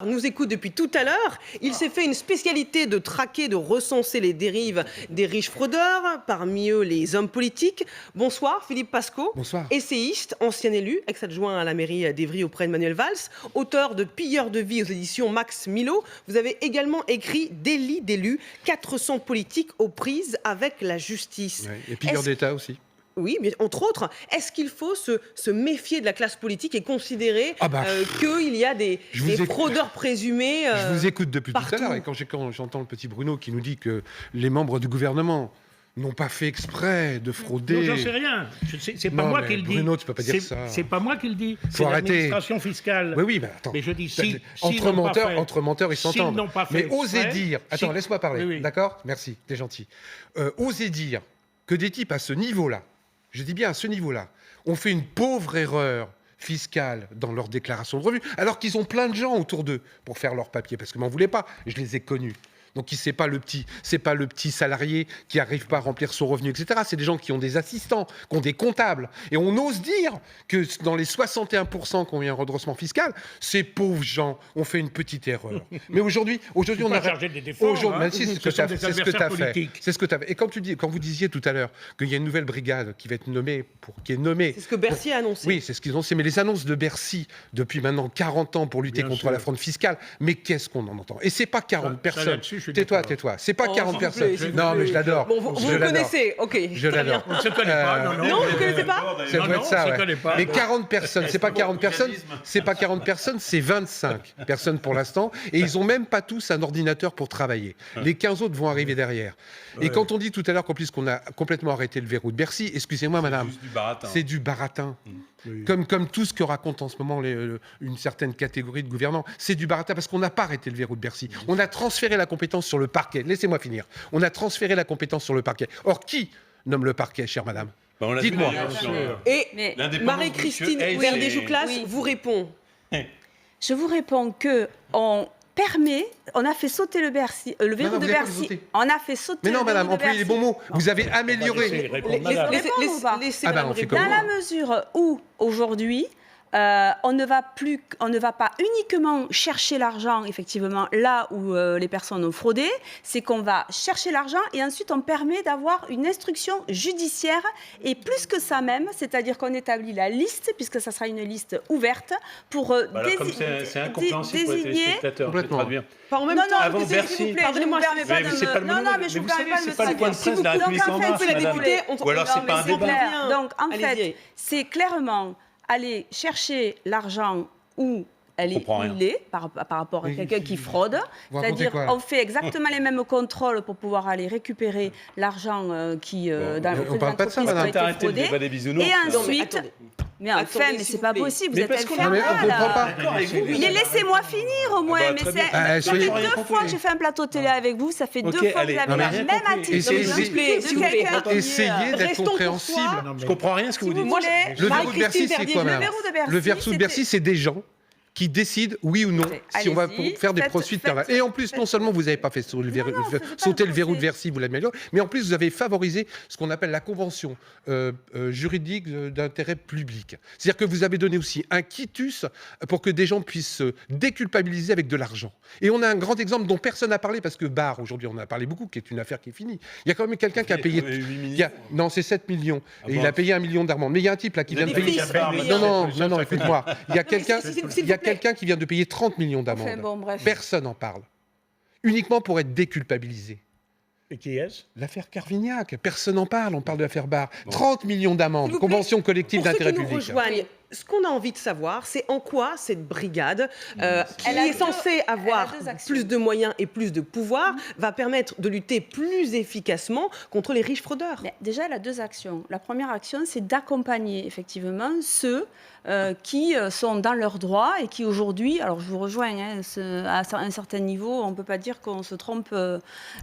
Nous écoute depuis tout à l'heure. Il s'est fait une spécialité de traquer, de recenser les dérives des riches fraudeurs, parmi eux les hommes politiques. Bonsoir Philippe Pasco. Bonsoir. Essayiste, ancien élu, ex-adjoint à la mairie d'Evry auprès de Manuel Valls, auteur de Pilleurs de vie aux éditions Max Milo. Vous avez également écrit Délit d'élu, 400 politiques aux prises avec la justice. Ouais, et Pilleurs d'État aussi. Oui, mais entre autres, est-ce qu'il faut se méfier de la classe politique et considérer qu'il y a des fraudeurs présumés Je vous écoute depuis partout. tout à l'heure, et quand j'entends le petit Bruno qui nous dit que les membres du gouvernement n'ont pas fait exprès de frauder... Non, j'en sais rien. C'est pas moi qui le dis. Bruno, tu peux pas dire ça. C'est pas moi qui le dis. Faut C'est arrêter. l'administration fiscale. Oui, mais attends. Mais je dis, entre menteurs, ils s'entendent. Mais osez exprès, dire... Attends, laisse-moi parler, oui. d'accord? Merci, t'es gentil. Osez dire que des types à ce niveau-là, je dis bien à ce niveau-là, ont fait une pauvre erreur fiscale dans leur déclaration de revenus, alors qu'ils ont plein de gens autour d'eux pour faire leur papier, parce que m'en voulez pas, je les ai connus. Donc c'est pas le petit salarié qui arrive pas à remplir son revenu, etc. C'est des gens qui ont des assistants, qui ont des comptables. Et on ose dire que dans les 61% qui ont eu un redressement fiscal, ces pauvres gens ont fait une petite erreur. Mais aujourd'hui, on a chargé de les défendre. c'est ce que tu as fait. C'est ce que tu as fait. Et quand vous disiez tout à l'heure qu'il y a une nouvelle brigade qui va être nommée, c'est ce que Bercy a annoncé. Oui, c'est ce qu'ils ont annoncé. Mais les annonces de Bercy depuis maintenant 40 ans pour lutter contre la fraude fiscale, mais qu'est-ce qu'on en entend? Et c'est pas 40 personnes. Tais-toi. C'est pas 40 personnes. Non, mais je l'adore. Bon, vous le connaissez, ok. Je l'adore. On ne se connaît pas. Non, vous ne connaissez pas? Ça doit être ça, on ouais. se connaît pas. Mais 40 personnes, c'est pas 40 personnes, c'est pas 40 personnes, c'est 25 personnes pour l'instant. Et ils ont même pas tous un ordinateur pour travailler. Les 15 autres vont arriver derrière. Et quand on dit tout à l'heure qu'on a complètement arrêté le verrou de Bercy, excusez-moi, madame, c'est du baratin. Oui. Comme tout ce que raconte en ce moment une certaine catégorie de gouvernants, c'est du baratin parce qu'on n'a pas arrêté le verrou de Bercy. On a transféré la compétence sur le parquet. Laissez-moi finir. On a transféré la compétence sur le parquet. Or, qui nomme le parquet, chère madame? Dites-moi. Et Marie-Christine Verdet-Jouclas vous répond. Je vous réponds que on a fait sauter le verrou de Bercy. On a fait sauter. Mais non, madame, employez les bons mots. Vous avez Bah, amélioré. Laissez dans la mesure où aujourd'hui, on ne va pas uniquement chercher l'argent, effectivement, là où les personnes ont fraudé, c'est qu'on va chercher l'argent et ensuite on permet d'avoir une instruction judiciaire et plus que ça même, c'est-à-dire qu'on établit la liste, puisque ça sera une liste ouverte, pour c'est incompréhensible pour les téléspectateurs. Pas en même temps, avant Bercy. Pardonnez-moi, je pas de... c'est pas le Non, moment. mais je vous vous savez, permets pas de c'est pas le point de presse de la République en marche, madame. Ou alors c'est pas un débat. Donc en fait, c'est clairement aller chercher l'argent où il est par rapport à quelqu'un qui fraude. C'est-à-dire on fait exactement les mêmes contrôles pour pouvoir aller récupérer l'argent qui dans on parle pas de ça, madame. Arrêtez de débat des bisounours. Et ensuite... Mais enfin, mais c'est pas possible, vous êtes infernal. On comprend pas. Mais laissez-moi finir au moins. Mais ça fait 2 fois que j'ai fait un plateau télé avec vous, ça fait 2 fois que vous avez la même attitude. Essayez d'être compréhensible. Je comprends rien ce que vous dites. Le verrou de Bercy, c'est quoi, madame? Le verrou de Bercy, c'est des gens qui décident, oui ou non, si on va faire des poursuites. Et en plus, non seulement vous n'avez pas fait sauter le verrou de Bercy, vous l'améliorez, mais en plus, vous avez favorisé ce qu'on appelle la convention juridique d'intérêt public. C'est-à-dire que vous avez donné aussi un quitus pour que des gens puissent se déculpabiliser avec de l'argent. Et on a un grand exemple dont personne n'a parlé, parce que Barre, aujourd'hui, on en a parlé beaucoup, qui est une affaire qui est finie. Il y a quand même quelqu'un qui a payé... Non, c'est 7 millions. Et il a payé 1 million d'amende. Mais il y a un type là qui vient de payer... Non, écoute-moi. Il y a quelqu'un qui vient de payer 30 millions d'amende. Personne n'en parle. Uniquement pour être déculpabilisé. Et qui est-ce? L'affaire Carvignac. Personne n'en parle. On parle de l'affaire Barre. 30 millions d'amendes. Convention collective d'intérêt public. Pour ceux qui nous rejoignent, ce qu'on a envie de savoir, c'est en quoi cette brigade, qui est censée avoir plus de moyens et plus de pouvoir, va permettre de lutter plus efficacement contre les riches fraudeurs. Mais déjà, elle a 2 actions. La première action, c'est d'accompagner effectivement ceux qui sont dans leurs droits et qui aujourd'hui, alors je vous rejoins, à un certain niveau, on ne peut pas dire qu'on se trompe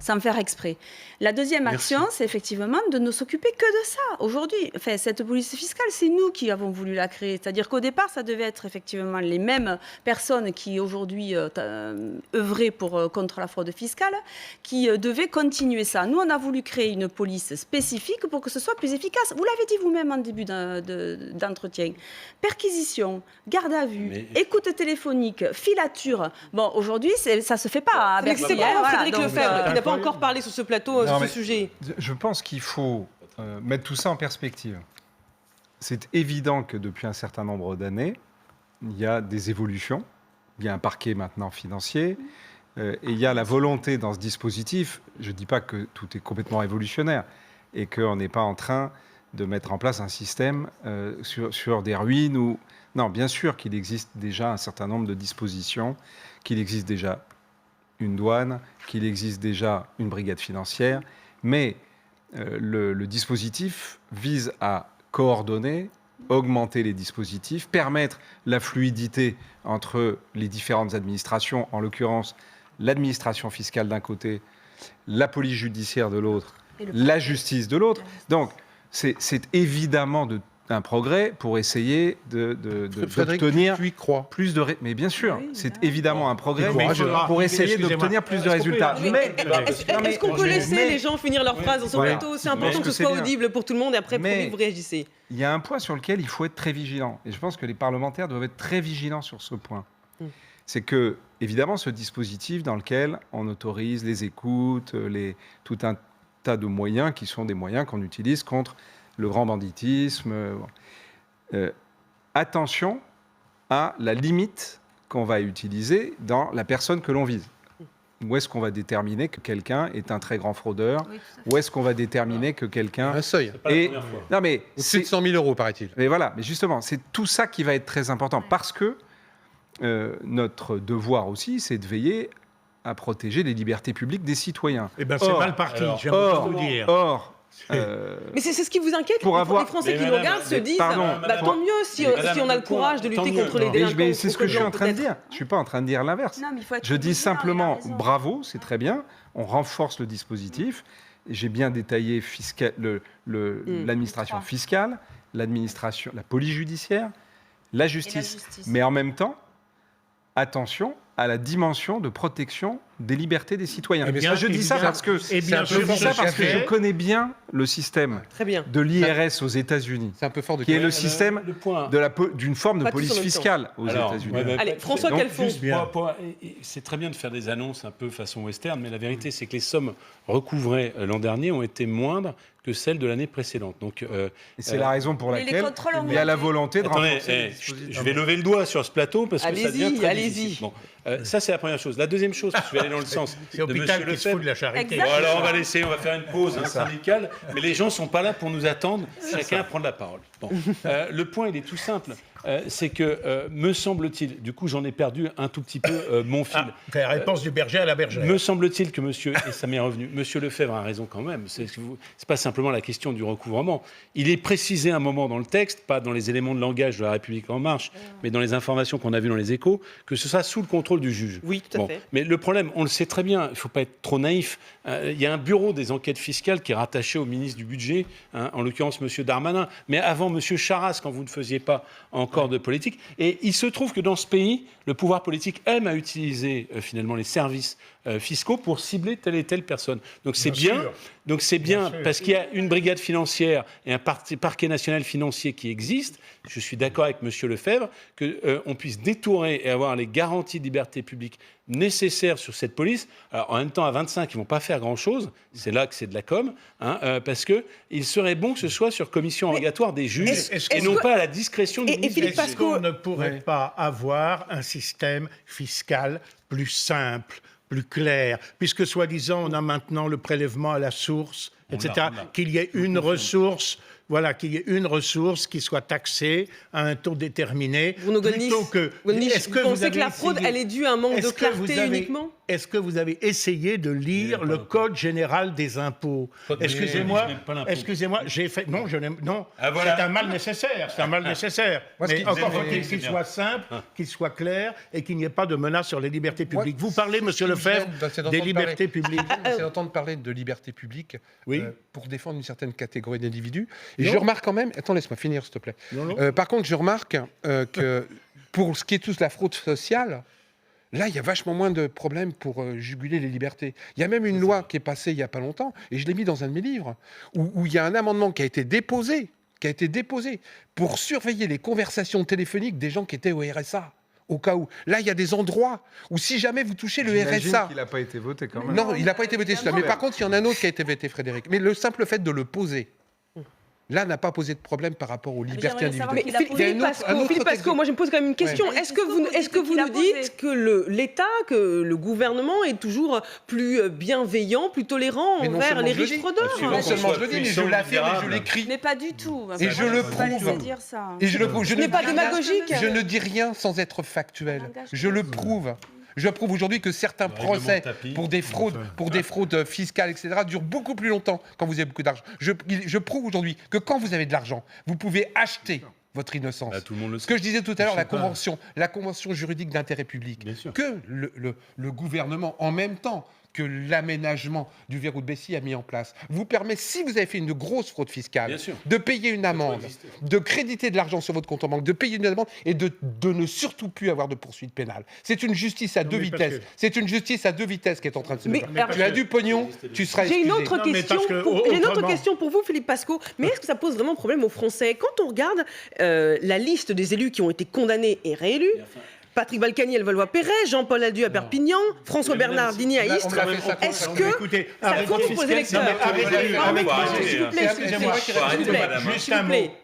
sans faire exprès. La deuxième action, c'est effectivement de ne s'occuper que de ça. Aujourd'hui, enfin, cette police fiscale, c'est nous qui avons voulu la créer. C'est-à-dire qu'au départ, ça devait être effectivement les mêmes personnes qui aujourd'hui œuvraient contre la fraude fiscale, qui devaient continuer ça. Nous, on a voulu créer une police spécifique pour que ce soit plus efficace. Vous l'avez dit vous-même en début d'entretien. perquisition, garde à vue, écoute téléphonique, filature. Bon, aujourd'hui, ça se fait pas à Bercy. C'est pas Frédéric Lefebvre qui n'a pas encore parlé sur ce plateau sur ce sujet. Je pense qu'il faut mettre tout ça en perspective. C'est évident que depuis un certain nombre d'années, il y a des évolutions. Il y a un parquet maintenant financier. Et il y a la volonté dans ce dispositif, je ne dis pas que tout est complètement révolutionnaire et qu'on n'est pas en train de mettre en place un système sur des ruines où... Non, bien sûr qu'il existe déjà un certain nombre de dispositions, qu'il existe déjà une douane, qu'il existe déjà une brigade financière, mais le dispositif vise à coordonner, augmenter les dispositifs, permettre la fluidité entre les différentes administrations, en l'occurrence l'administration fiscale d'un côté, la police judiciaire de l'autre, la justice de l'autre. Donc, c'est évidemment un progrès pour essayer d'obtenir plus de... Mais bien sûr, c'est évidemment un progrès pour essayer d'obtenir plus de résultats. Est-ce qu'on peut laisser les gens finir leurs phrases dans ce plateau? C'est important que ce soit audible pour tout le monde et après, vous réagissez. Il y a un point sur lequel il faut être très vigilant. Et je pense que les parlementaires doivent être très vigilants sur ce point. C'est que, évidemment, ce dispositif dans lequel on autorise les écoutes, tout un tas de moyens qui sont des moyens qu'on utilise contre le grand banditisme. Attention à la limite qu'on va utiliser dans la personne que l'on vise. Où est-ce qu'on va déterminer que quelqu'un est un très grand fraudeur? Où est-ce qu'on va déterminer que quelqu'un... Un seuil. Non, mais c'est de 100 000 €, paraît-il. Mais voilà, mais justement, c'est tout ça qui va être très important. Parce que notre devoir aussi, c'est de veiller à protéger les libertés publiques des citoyens. Eh bien, c'est mal parti, j'aimerais vous dire. Mais c'est ce qui vous inquiète, les Français qui nous regardent se disent tant mieux si on a le courage de lutter contre les délinquants. Mais c'est ce que je suis en train de dire. Je ne suis pas en train de dire l'inverse. Je dis simplement bravo, c'est très bien, on renforce le dispositif. J'ai bien détaillé l'administration fiscale, la police judiciaire, la justice. Mais en même temps, attention à la dimension de protection des libertés des citoyens. Je dis ça parce que je connais bien le système de l'IRS aux États-Unis, qui est le système d'une forme de police fiscale aux États-Unis. Allez, François Calfon. C'est très bien de faire des annonces un peu façon western, mais la vérité, c'est que les sommes recouvrées l'an dernier ont été moindres que celles de l'année précédente. Donc, c'est la raison pour laquelle il y a la volonté de renforcer. Je vais lever le doigt sur ce plateau parce que ça devient très difficile. Bon, ça, c'est la première chose. La deuxième chose, je vais aller dans le sens de M. Lefebvre de la charité. Bon, alors, on va faire une pause syndicale, mais les gens ne sont pas là pour nous attendre. Chacun prend la parole. Bon. Le point, il est tout simple. C'est que, me semble-t-il, du coup j'en ai perdu un tout petit peu mon fil. La réponse du berger à la bergère. Me semble-t-il que et ça m'est revenu, monsieur Lefebvre a raison quand même, c'est pas simplement la question du recouvrement. Il est précisé un moment dans le texte, pas dans les éléments de langage de La République En Marche, mais dans les informations qu'on a vues dans les Échos, que ce soit sous le contrôle du juge. Oui, tout à fait. Mais le problème, on le sait très bien, il ne faut pas être trop naïf, il y a un bureau des enquêtes fiscales qui est rattaché au ministre du Budget, en l'occurrence monsieur Darmanin, mais avant monsieur Charras, quand vous ne faisiez pas encore de politique. Et il se trouve que dans ce pays, le pouvoir politique aime à utiliser finalement les services fiscaux pour cibler telle et telle personne. Donc c'est bien. Donc c'est bien parce qu'il y a une brigade financière et un parquet national financier qui existe. Je suis d'accord avec monsieur Lefebvre qu'on puisse détourer et avoir les garanties de liberté publique nécessaires sur cette police. Alors en même temps, à 25, ils ne vont pas faire grand-chose. C'est là que c'est de la com, parce qu'il serait bon que ce soit sur commission rogatoire des juges et non pas à la discrétion du ministre. Est-ce qu'on ne pourrait pas avoir un système fiscal plus simple, plus clair, puisque soi-disant on a maintenant le prélèvement à la source, etc., qu'il y ait une ressource... Voilà, qu'il y ait une ressource qui soit taxée à un taux déterminé. Vous pensez que la fraude, elle est due à un manque de clarté uniquement ? Est-ce que vous avez essayé de lire le Code général des impôts ? Excusez-moi, j'ai fait... Non, je n'aime... Non, c'est un mal nécessaire, Mais encore faut-il qu'il soit simple, qu'il soit clair et qu'il n'y ait pas de menace sur les libertés publiques. Vous parlez, monsieur Lefebvre, des libertés publiques. C'est d'entendre parler de liberté publique pour défendre une certaine catégorie d'individus. Et je remarque quand même... Attends, laisse-moi finir, s'il te plaît. Par contre, je remarque que pour ce qui est tout de la fraude sociale, là, il y a vachement moins de problèmes pour juguler les libertés. Il y a même une loi qui est passée il n'y a pas longtemps, et je l'ai mis dans un de mes livres, où il y a un amendement qui a été déposé qui a été déposé pour surveiller les conversations téléphoniques des gens qui étaient au RSA. Au cas où. Là, il y a des endroits où si jamais vous touchez le RSA... qu'il n'a pas été voté quand même. Non, il n'a pas été voté celui-là. Mais par contre, il y en a un autre qui a été voté, Frédéric. Mais le simple fait de le poser, là, n'a pas posé de problème par rapport aux libertés individuelles. Mais Philippe Pascaud, moi je me pose quand même une question. Ouais. Est-ce que vous nous dites que l'État, que le gouvernement est toujours plus bienveillant, plus tolérant envers les riches fraudeurs? Non seulement je le dis, mais je l'affirme et je l'écris. Mais pas du tout. Et je le prouve. Et je le prouve. Je n'ai pas démagogique. Je ne dis rien sans être factuel. Je le prouve. Je prouve aujourd'hui que certains procès pour des fraudes fiscales, etc., durent beaucoup plus longtemps quand vous avez beaucoup d'argent. Je prouve aujourd'hui que quand vous avez de l'argent, vous pouvez acheter votre innocence. Bah, tout le monde le sait. Ce que je disais tout à l'heure, la convention juridique d'intérêt public, que le gouvernement, en même temps que l'aménagement du verrou de Bercy a mis en place, vous permet, si vous avez fait une grosse fraude fiscale, de payer une amende, de créditer de l'argent sur votre compte en banque, de payer une amende et de ne surtout plus avoir de poursuite pénale. C'est une justice à deux vitesses. C'est une justice à deux vitesses qui est en train de se faire. Tu as du pognon, tu seras excusé. J'ai une autre question pour vous, Philippe Pascaud. Mais est-ce que ça pose vraiment problème aux Français? Quand on regarde la liste des élus qui ont été condamnés et réélus, Patrick Balkany à Levallois-Perret, Jean-Paul Aldu à Perpignan, François Bernardini à Istres. Est-ce que ça tourne aux électeurs?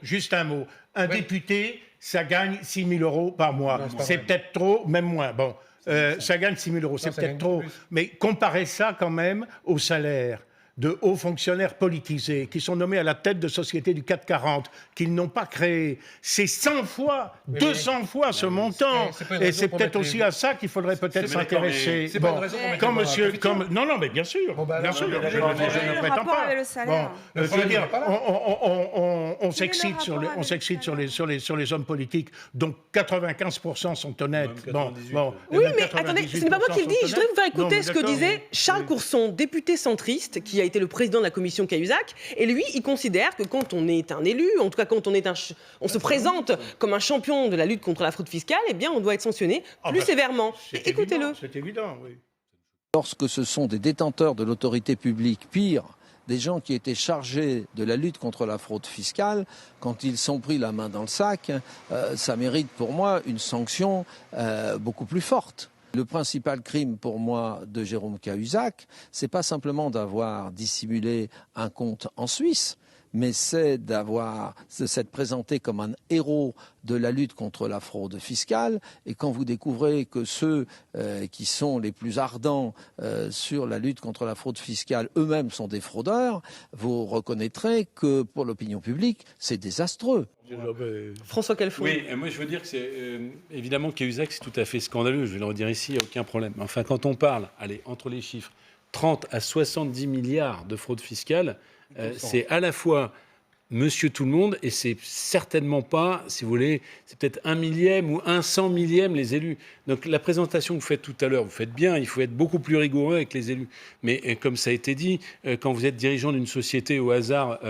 Juste un mot. Un député, ça gagne 6 000 euros par mois. C'est peut-être trop, même moins. Bon, ça gagne 6 000 euros, c'est peut-être trop. Mais comparez ça quand même au salaire de hauts fonctionnaires politisés qui sont nommés à la tête de sociétés du CAC 40, qu'ils n'ont pas créé. C'est 100 fois, 200 fois ce montant. Et c'est peut-être aussi à ça qu'il faudrait peut-être s'intéresser. C'est pas une raison comme monsieur... Non, mais bien sûr. Bien sûr, je ne prétends pas. Bon, je veux dire, on s'excite sur les hommes politiques, dont 95% sont honnêtes. Oui, mais attendez, ce n'est pas moi qui le dis. Je voudrais vous faire écouter ce que disait Charles Courson, député centriste, qui a été le président de la commission Cahuzac, et lui, il considère que quand on est un élu, en tout cas quand on se présente comme un champion de la lutte contre la fraude fiscale, eh bien on doit être sanctionné plus sévèrement. Écoutez-le. C'est évident, oui. Lorsque ce sont des détenteurs de l'autorité publique, pire, des gens qui étaient chargés de la lutte contre la fraude fiscale, quand ils sont pris la main dans le sac, ça mérite pour moi une sanction beaucoup plus forte. Le principal crime pour moi de Jérôme Cahuzac, c'est pas simplement d'avoir dissimulé un compte en Suisse, mais c'est de s'être présenté comme un héros de la lutte contre la fraude fiscale. Et quand vous découvrez que ceux qui sont les plus ardents sur la lutte contre la fraude fiscale eux-mêmes sont des fraudeurs, vous reconnaîtrez que pour l'opinion publique, c'est désastreux. François Calfon. Oui, moi je veux dire que c'est évidemment Cahuzac, c'est tout à fait scandaleux, je vais le redire ici, il n'y a aucun problème. Enfin, quand on parle, allez, entre les chiffres, 30 à 70 milliards de fraude fiscale, c'est à la fois Monsieur Tout-le-Monde et c'est certainement pas, si vous voulez, c'est peut-être 1 millième ou 100 millième les élus. Donc la présentation que vous faites tout à l'heure, vous faites bien, il faut être beaucoup plus rigoureux avec les élus. Mais comme ça a été dit, quand vous êtes dirigeant d'une société au hasard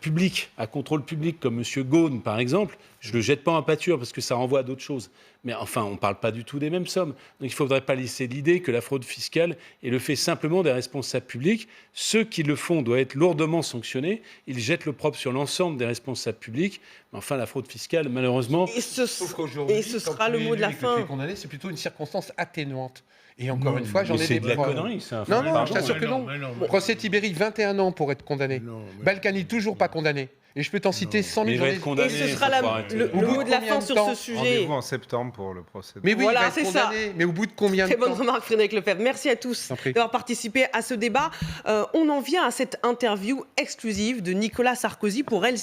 publique, à contrôle public, comme Monsieur Ghosn par exemple, je ne le jette pas en pâture parce que ça renvoie à d'autres choses. Mais enfin, on ne parle pas du tout des mêmes sommes. Donc il ne faudrait pas laisser l'idée que la fraude fiscale est le fait simplement des responsables publics. Ceux qui le font doivent être lourdement sanctionnés. Ils jettent le propre sur l'ensemble des responsables publics. Mais enfin, la fraude fiscale, malheureusement... Et ce sera le mot de la fin. C'est plutôt une circonstance atténuante. Et encore une fois, j'en ai des C'est de la connerie, ça. Non, je t'assure que non. Procès Tibéri, 21 ans pour être condamné. Balkany, toujours pas condamné. Et je peux t'en citer 100 000. Et ce sera le mot de la fin sur ce sujet. Rendez-vous en septembre pour le procès. Mais oui, voilà, c'est ça. Mais au bout de combien de temps? Très bonne remarque, Frédéric Lefebvre. Merci à tous d'avoir participé à ce débat. On en vient à cette interview exclusive de Nicolas Sarkozy pour Elle.